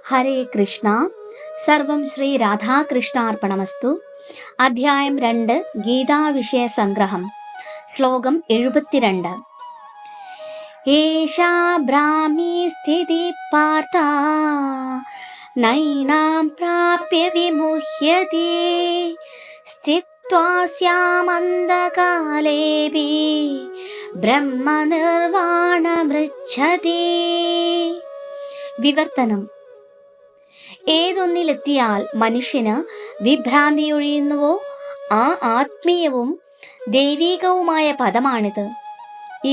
ഹരേ കൃഷ്ണ. സർവം ശ്രീ രാധാകൃഷ്ണാർപ്പണമസ്തു. അധ്യായം 2 ഗീതാവിഷയ സംഗ്രഹം. ശ്ലോകം 72. ഏഷാ ബ്രാഹ്മീ സ്ഥിതി പാർത്ഥ നൈനാം പ്രാപ്യ വിമുഹ്യതി സ്ഥിത്വാസ്യാമന്ധകാലേപി ബ്രഹ്മനിർവാണമൃച്ഛതി. വിവർത്തനം. ഏതൊന്നിലെത്തിയാൽ മനുഷ്യന് വിഭ്രാന്തിയൊഴിയുന്നുവോ ആ ആത്മീയവും ദൈവീകവുമായ പദമാണിത്.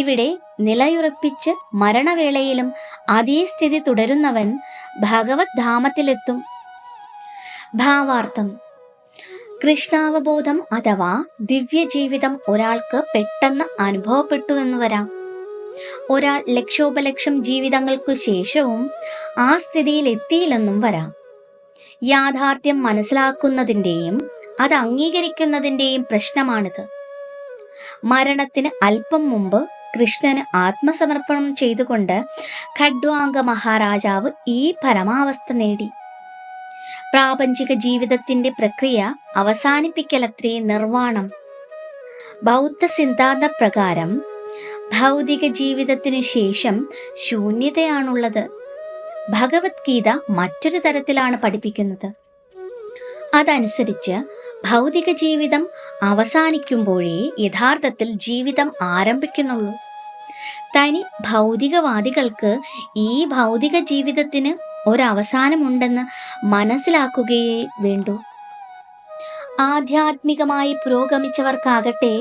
ഇവിടെ നിലയുറപ്പിച്ച് മരണവേളയിലും അതേ സ്ഥിതി തുടരുന്നവൻ ഭഗവത് ധാമത്തിലെത്തും. ഭാവാർത്ഥം. കൃഷ്ണാവബോധം അഥവാ ദിവ്യജീവിതം ഒരാൾക്ക് പെട്ടെന്ന് അനുഭവപ്പെട്ടു എന്ന് വരാം. ഒരാൾ ലക്ഷോപലക്ഷം ജീവിതങ്ങൾക്കു ശേഷവും ആ സ്ഥിതിയിൽ എത്തിയില്ലെന്നും വരാം. യാഥാർത്ഥ്യം മനസ്സിലാക്കുന്നതിൻ്റെയും അത് അംഗീകരിക്കുന്നതിൻ്റെയും പ്രശ്നമാണിത്. മരണത്തിന് അല്പം മുമ്പ് കൃഷ്ണന് ആത്മസമർപ്പണം ചെയ്തുകൊണ്ട് ഖഡ്വാംഗ മഹാരാജാവ് ഈ പരമാവസ്ഥ നേടി. പ്രാപഞ്ചിക ജീവിതത്തിന്റെ പ്രക്രിയ അവസാനിപ്പിക്കലത്രേ നിർവാണം. ബൗദ്ധ സിദ്ധാന്ത പ്രകാരം ഭൗതിക ജീവിതത്തിനു ശേഷം ശൂന്യതയാണുള്ളത്. ഭഗവത്ഗീത മറ്റൊരു തരത്തിലാണ് പഠിപ്പിക്കുന്നത്. അതനുസരിച്ച് ഭൗതിക ജീവിതം അവസാനിക്കുമ്പോഴേ യഥാർത്ഥത്തിൽ ജീവിതം ആരംഭിക്കുന്നുള്ളൂ. തനി ഭൗതികവാദികൾക്ക് ഈ ഭൗതിക ജീവിതത്തിന് ഒരവസാനമുണ്ടെന്ന് മനസ്സിലാക്കുകയേ വേണ്ടൂ. ആധ്യാത്മികമായി പുരോഗമിച്ചവർക്കാകട്ടെ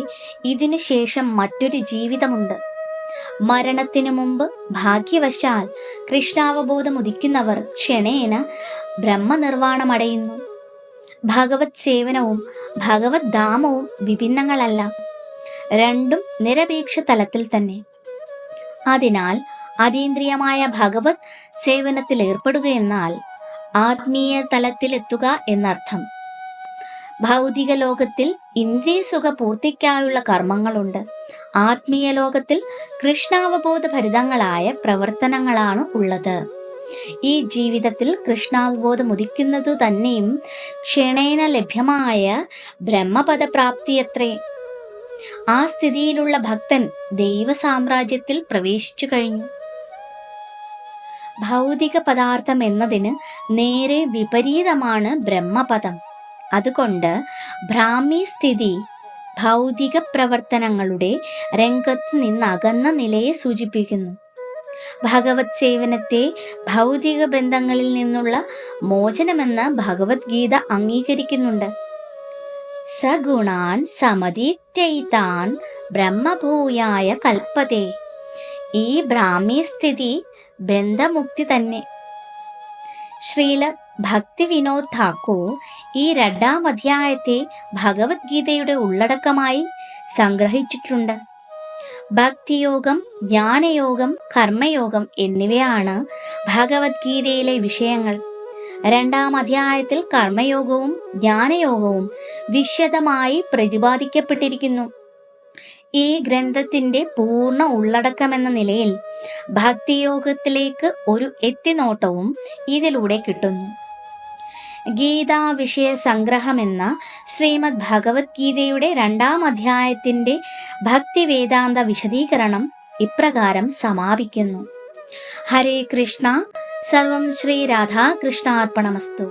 ഇതിനു ശേഷം മറ്റൊരു ജീവിതമുണ്ട്. മരണത്തിനു മുമ്പ് ഭാഗ്യവശാൽ കൃഷ്ണാവബോധം ഉദിക്കുന്നവർ ക്ഷണേന ബ്രഹ്മനിർവാണമടയുന്നു. ഭഗവത് സേവനവും ഭഗവത് ധാമവും വിഭിന്നങ്ങളല്ല, രണ്ടും നിരപേക്ഷ തലത്തിൽ തന്നെ. അതിനാൽ അതീന്ദ്രിയമായ ഭഗവത് സേവനത്തിൽ ഏർപ്പെടുകയെന്നാൽ ആത്മീയ തലത്തിലെത്തുക എന്നർത്ഥം. ഭൗതിക ലോകത്തിൽ ഇന്ദ്രിയ സുഖ പൂർത്തിക്കായുള്ള കർമ്മങ്ങളുണ്ട്. ആത്മീയ ലോകത്തിൽ കൃഷ്ണാവബോധഭരിതങ്ങളായ പ്രവർത്തനങ്ങളാണ് ഉള്ളത്. ഈ ജീവിതത്തിൽ കൃഷ്ണാവബോധം ഉദിക്കുന്നതു തന്നെയും ക്ഷണേന ലഭ്യമായ ബ്രഹ്മപദപ്രാപ്തിയത്രേ. ആ സ്ഥിതിയിലുള്ള ഭക്തൻ ദൈവസാമ്രാജ്യത്തിൽ പ്രവേശിച്ചു കഴിഞ്ഞു. ഭൗതിക പദാർത്ഥം എന്നതിന് നേരെ വിപരീതമാണ് ബ്രഹ്മപദം. അതുകൊണ്ട് ബ്രാഹ്മി സ്ഥിതി ഭൗതിക പ്രവർത്തനങ്ങളുടെ രംഗത്ത് നിന്നകന്ന നിലയെ സൂചിപ്പിക്കുന്നു. ഭഗവത് സേവനത്തെ ഭൗതിക ബന്ധങ്ങളിൽ നിന്നുള്ള മോചനമെന്ന് ഭഗവത്ഗീത അംഗീകരിക്കുന്നുണ്ട്. സഗുണാൻ സമതീത്യൈതാൻ ബ്രഹ്മഭൂയായ കൽപ്പതേ. ഈ ബ്രാഹ്മി സ്ഥിതി ബന്ധമുക്തി തന്നെ. ശ്രീല ഭക്തി വിനോദ് ഠാക്കൂർ ഈ 2-ാം അധ്യായത്തെ ഭഗവത്ഗീതയുടെ ഉള്ളടക്കമായി സംഗ്രഹിച്ചിട്ടുണ്ട്. ഭക്തിയോഗം, ജ്ഞാനയോഗം, കർമ്മയോഗം എന്നിവയാണ് ഭഗവത്ഗീതയിലെ വിഷയങ്ങൾ. 2-ാം അധ്യായത്തിൽ കർമ്മയോഗവും ജ്ഞാനയോഗവും വിശദമായി പ്രതിപാദിക്കപ്പെട്ടിരിക്കുന്നു. ഈ ഗ്രന്ഥത്തിന്റെ പൂർണ്ണ ഉള്ളടക്കമെന്ന നിലയിൽ ഭക്തിയോഗത്തിലേക്ക് ഒരു എത്തിനോട്ടവും ഇതിലൂടെ കിട്ടുന്നു. ഗീതാ വിഷയ സംഗ്രഹമെന്ന ശ്രീമദ് ഭഗവത്ഗീതയുടെ 2-ാം അധ്യായത്തിന്റെ ഭക്തിവേദാന്ത വിശദീകരണം ഇപ്രകാരം സമാപിക്കുന്നു. ഹരേ കൃഷ്ണ. സർവം ശ്രീ രാധാകൃഷ്ണാർപ്പണമസ്തു.